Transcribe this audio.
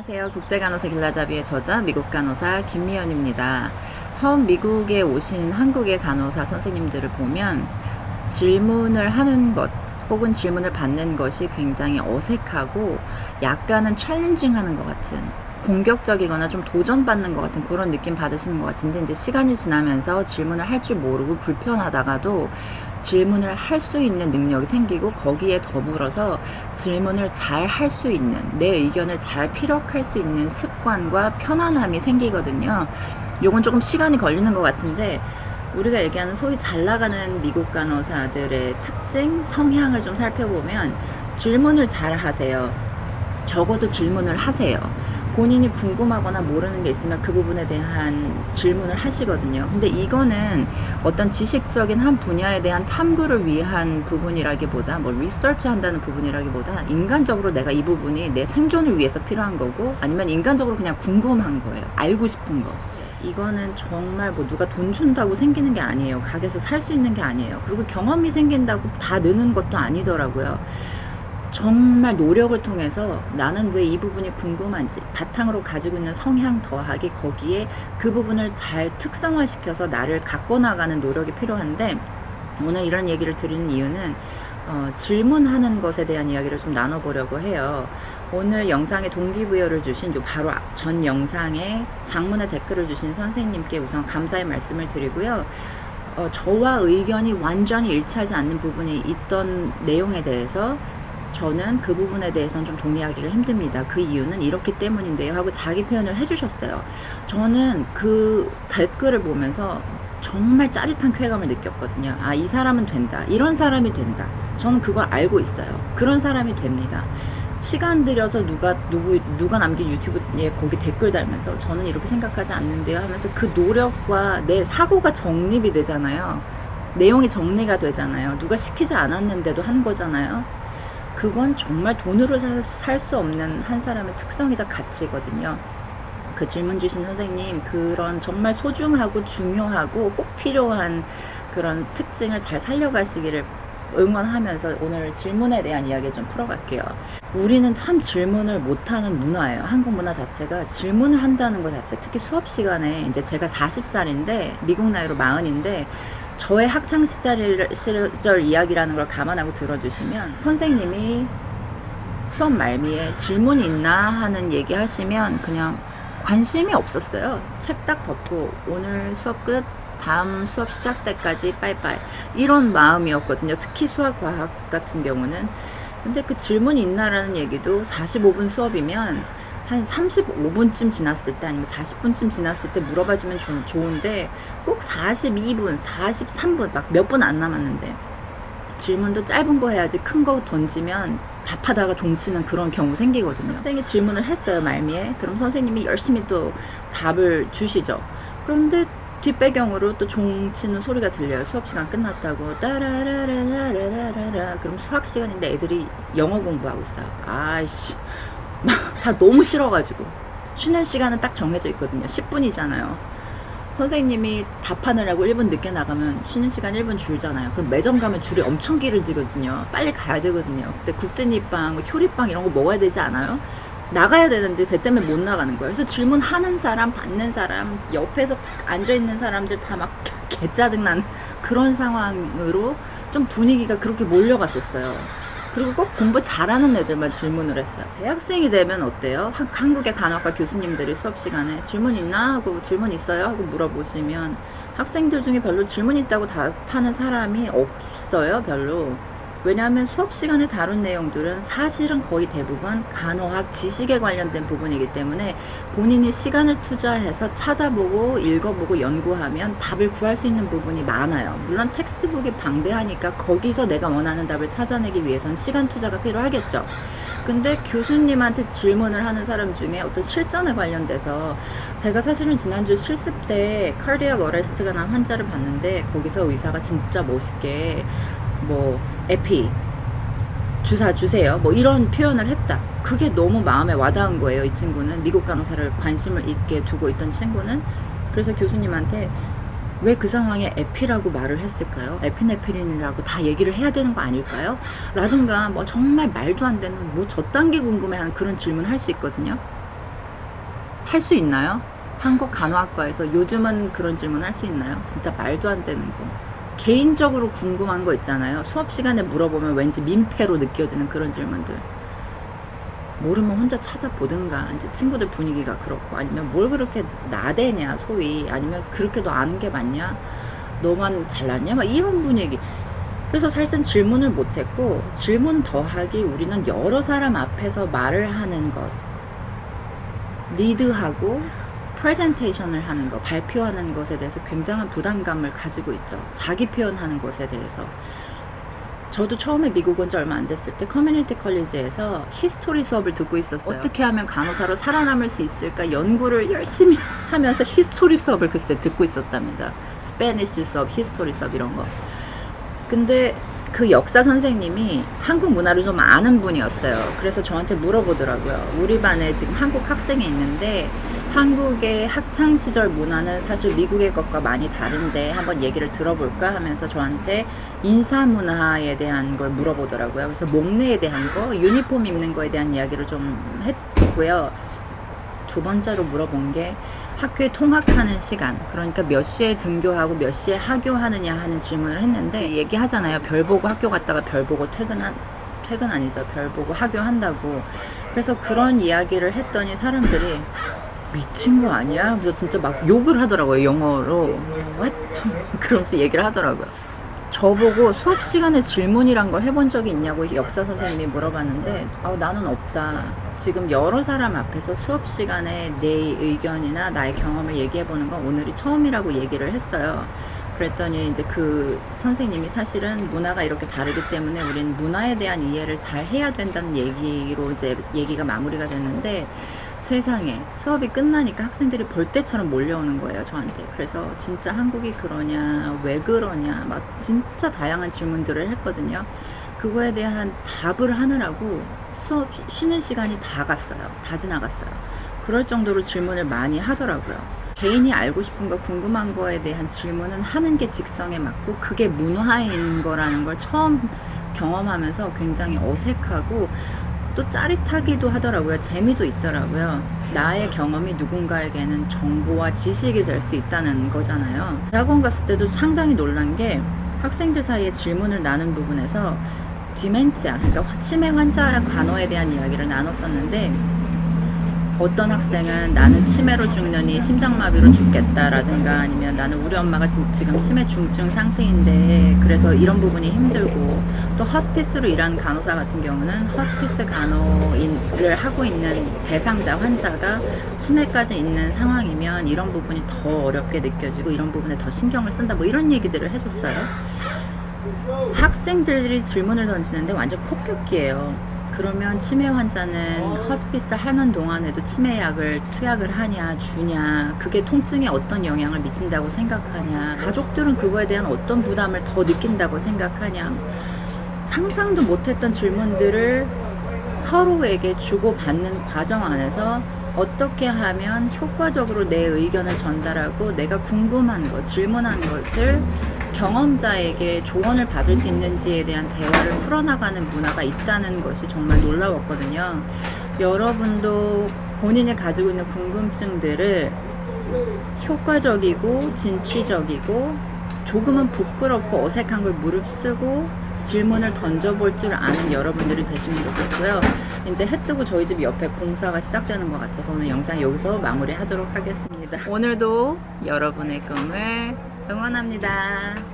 안녕하세요. 국제간호사 길라잡이의 저자 미국 간호사 김미연입니다. 처음 미국에 오신 한국의 간호사 선생님들을 보면 질문을 하는 것 혹은 질문을 받는 것이 굉장히 어색하고 약간은 챌린징하는 것 같은, 공격적이거나 좀 도전받는 것 같은 그런 느낌 받으시는 것 같은데, 이제 시간이 지나면서 질문을 할 줄 모르고 불편하다가도 질문을 할 수 있는 능력이 생기고, 거기에 더불어서 질문을 잘 할 수 있는, 내 의견을 잘 피력할 수 있는 습관과 편안함이 생기거든요. 요건 조금 시간이 걸리는 것 같은데, 우리가 얘기하는 소위 잘 나가는 미국 간호사들의 특징, 성향을 좀 살펴보면 질문을 잘 하세요. 적어도 질문을 하세요. 본인이 궁금하거나 모르는 게 있으면 그 부분에 대한 질문을 하시거든요. 근데 이거는 어떤 지식적인 한 분야에 대한 탐구를 위한 부분이라기보다, 뭐 리서치 한다는 부분이라기보다, 인간적으로 내가 이 부분이 내 생존을 위해서 필요한 거고, 아니면 인간적으로 그냥 궁금한 거예요. 알고 싶은 거. 이거는 정말 뭐 누가 돈 준다고 생기는 게 아니에요. 가게에서 살 수 있는 게 아니에요. 그리고 경험이 생긴다고 다 느는 것도 아니더라고요. 정말 노력을 통해서 나는 왜 이 부분이 궁금한지, 바탕으로 가지고 있는 성향 더하기, 거기에 그 부분을 잘 특성화시켜서 나를 갖고 나가는 노력이 필요한데, 오늘 이런 얘기를 드리는 이유는 질문하는 것에 대한 이야기를 좀 나눠보려고 해요. 오늘 영상에 동기부여를 주신 바로 전 영상에 장문의 댓글을 주신 선생님께 우선 감사의 말씀을 드리고요. 저와 의견이 완전히 일치하지 않는 부분이 있던 내용에 대해서 저는 그 부분에 대해서는 좀 동의하기가 힘듭니다. 그 이유는 이렇기 때문인데요 하고 자기 표현을 해주셨어요. 저는 그 댓글을 보면서 정말 짜릿한 쾌감을 느꼈거든요. 아, 이 사람은 된다. 이런 사람이 된다. 저는 그걸 알고 있어요. 그런 사람이 됩니다. 시간 들여서 누가 남긴 유튜브에 거기 댓글 달면서 저는 이렇게 생각하지 않는데요 하면서 그 노력과 내 사고가 정립이 되잖아요. 내용이 정리가 되잖아요. 누가 시키지 않았는데도 한 거잖아요. 그건 정말 돈으로 살 수 없는 한 사람의 특성이자 가치거든요. 그 질문 주신 선생님, 그런 정말 소중하고 중요하고 꼭 필요한 그런 특징을 잘 살려가시기를 응원하면서 오늘 질문에 대한 이야기를 좀 풀어갈게요. 우리는 참 질문을 못하는 문화예요. 한국 문화 자체가 질문을 한다는 것 자체, 특히 수업 시간에, 이제 제가 40살인데 미국 나이로 40인데 저의 학창 시절 이야기라는 걸 감안하고 들어주시면, 선생님이 수업 말미에 질문이 있나 하는 얘기 하시면 그냥 관심이 없었어요. 책 딱 덮고 오늘 수업 끝, 다음 수업 시작 때까지 빠이빠이, 이런 마음이었거든요. 특히 수학 과학 같은 경우는. 근데 그 질문이 있나라는 얘기도 45분 수업이면 한 35분쯤 지났을 때, 아니면 40분쯤 지났을 때 물어봐주면 좋은데, 꼭 42분, 43분, 막 몇 분 안 남았는데 질문도 짧은 거 해야지 큰 거 던지면 답하다가 종치는 그런 경우 생기거든요. 학생이 질문을 했어요, 말미에. 그럼 선생님이 열심히 또 답을 주시죠. 그런데 뒷배경으로 또 종치는 소리가 들려요. 수업시간 끝났다고. 따라라라라라라라. 그럼 수학시간인데 애들이 영어 공부하고 있어요. 아이씨, 막 다 너무 싫어가지고. 쉬는 시간은 딱 정해져 있거든요. 10분이잖아요. 선생님이 답하느라고 1분 늦게 나가면 쉬는 시간 1분 줄잖아요. 그럼 매점 가면 줄이 엄청 길어지거든요. 빨리 가야 되거든요. 그때 국진이빵, 효리빵 이런 거 먹어야 되지 않아요? 나가야 되는데 쟤 때문에 못 나가는 거예요. 그래서 질문하는 사람, 받는 사람, 옆에서 앉아있는 사람들 다 막 개짜증나는 그런 상황으로 좀 분위기가 그렇게 몰려갔었어요. 그리고 꼭 공부 잘하는 애들만 질문을 했어요. 대학생이 되면 어때요? 한국의 간호학과 교수님들이 수업 시간에 질문 있나? 하고 질문 있어요? 하고 물어보시면 학생들 중에 별로 질문 있다고 답하는 사람이 없어요, 별로. 왜냐하면 수업 시간에 다룬 내용들은 사실은 거의 대부분 간호학 지식에 관련된 부분이기 때문에 본인이 시간을 투자해서 찾아보고 읽어보고 연구하면 답을 구할 수 있는 부분이 많아요. 물론 텍스트북이 방대하니까 거기서 내가 원하는 답을 찾아내기 위해서는 시간 투자가 필요하겠죠. 근데 교수님한테 질문을 하는 사람 중에 어떤 실전에 관련돼서, 제가 사실은 지난주 실습 때 카디악 어레스트가 난 환자를 봤는데, 거기서 의사가 진짜 멋있게 뭐 에피 주사 주세요, 뭐 이런 표현을 했다. 그게 너무 마음에 와닿은 거예요. 이 친구는, 미국 간호사를 관심을 있게 두고 있던 친구는. 그래서 교수님한테 왜 그 상황에 에피라고 말을 했을까요? 에피네프린이라고 다 얘기를 해야 되는 거 아닐까요? 라든가 뭐 정말 말도 안 되는 뭐 저딴 게 궁금해하는 그런 질문 할 수 있거든요. 할 수 있나요? 한국 간호학과에서 요즘은 그런 질문 할 수 있나요? 진짜 말도 안 되는 거. 개인적으로 궁금한 거 있잖아요. 수업 시간에 물어보면 왠지 민폐로 느껴지는 그런 질문들. 모르면 혼자 찾아보든가. 이제 친구들 분위기가 그렇고, 아니면 뭘 그렇게 나대냐 소위, 아니면 그렇게 너 아는 게 맞냐, 너만 잘났냐, 막 이런 분위기. 그래서 사실은 질문을 못했고, 질문 더하기 우리는 여러 사람 앞에서 말을 하는 것, 리드하고 프레젠테이션을 하는 거, 발표하는 것에 대해서 굉장한 부담감을 가지고 있죠. 자기 표현하는 것에 대해서. 저도 처음에 미국 온 지 얼마 안 됐을 때 커뮤니티 컬리지에서 히스토리 수업을 듣고 있었어요. 어떻게 하면 간호사로 살아남을 수 있을까 연구를 열심히 하면서 히스토리 수업을 글쎄 듣고 있었답니다. 스페니쉬 수업, 히스토리 수업 이런 거. 근데 그 역사 선생님이 한국 문화를 좀 아는 분이었어요. 그래서 저한테 물어보더라고요. 우리 반에 지금 한국 학생이 있는데 한국의 학창시절 문화는 사실 미국의 것과 많이 다른데 한번 얘기를 들어볼까 하면서 저한테 인사문화에 대한 걸 물어보더라고요. 그래서 목례에 대한 거, 유니폼 입는 거에 대한 이야기를 좀 했고요. 두 번째로 물어본 게 학교에 통학하는 시간, 그러니까 몇 시에 등교하고 몇 시에 하교하느냐 하는 질문을 했는데, 얘기하잖아요. 별 보고 학교 갔다가 별 보고 퇴근 아니죠. 별 보고 하교한다고. 그래서 그런 이야기를 했더니 사람들이 미친 거 아니야? 그래서 진짜 막 욕을 하더라고요. 영어로. What? 그러면서 얘기를 하더라고요. 저보고 수업 시간에 질문이란 걸 해본 적이 있냐고 역사 선생님이 물어봤는데, 나는 없다. 지금 여러 사람 앞에서 수업 시간에 내 의견이나 나의 경험을 얘기해보는 건 오늘이 처음이라고 얘기를 했어요. 그랬더니 이제 그 선생님이 사실은 문화가 이렇게 다르기 때문에 우린 문화에 대한 이해를 잘 해야 된다는 얘기로 이제 얘기가 마무리가 됐는데, 세상에 수업이 끝나니까 학생들이 벌떼처럼 몰려오는 거예요, 저한테. 그래서 진짜 한국이 그러냐, 왜 그러냐, 막 진짜 다양한 질문들을 했거든요. 그거에 대한 답을 하느라고 수업 쉬는 시간이 다 갔어요. 다 지나갔어요. 그럴 정도로 질문을 많이 하더라고요. 개인이 알고 싶은 거, 궁금한 거에 대한 질문은 하는 게 직성에 맞고, 그게 문화인 거라는 걸 처음 경험하면서 굉장히 어색하고 또 짜릿하기도 하더라고요. 재미도 있더라고요. 나의 경험이 누군가에게는 정보와 지식이 될 수 있다는 거잖아요. 대학원 갔을 때도 상당히 놀란 게, 학생들 사이에 질문을 나눈 부분에서 디멘치아, 그러니까 치매 환자 간호에 대한 이야기를 나눴었는데, 어떤 학생은 나는 치매로 죽느니 심장마비로 죽겠다라든가, 아니면 나는 우리 엄마가 지금 치매 중증 상태인데 그래서 이런 부분이 힘들고, 또 허스피스로 일하는 간호사 같은 경우는 허스피스 간호인을 하고 있는 대상자 환자가 치매까지 있는 상황이면 이런 부분이 더 어렵게 느껴지고 이런 부분에 더 신경을 쓴다, 뭐 이런 얘기들을 해줬어요. 학생들이 질문을 던지는데 완전 폭격기예요. 그러면 치매 환자는 허스피스 하는 동안에도 치매약을 투약을 하냐, 주냐, 그게 통증에 어떤 영향을 미친다고 생각하냐, 가족들은 그거에 대한 어떤 부담을 더 느낀다고 생각하냐, 상상도 못했던 질문들을 서로에게 주고받는 과정 안에서 어떻게 하면 효과적으로 내 의견을 전달하고 내가 궁금한 것, 질문한 것을 경험자에게 조언을 받을 수 있는지에 대한 대화를 풀어나가는 문화가 있다는 것이 정말 놀라웠거든요. 여러분도 본인이 가지고 있는 궁금증들을 효과적이고 진취적이고 조금은 부끄럽고 어색한 걸 무릅쓰고 질문을 던져볼 줄 아는 여러분들이 되시면 좋겠고요. 이제 해 뜨고 저희 집 옆에 공사가 시작되는 것 같아서 오늘 영상 여기서 마무리하도록 하겠습니다. 오늘도 여러분의 꿈을 응원합니다.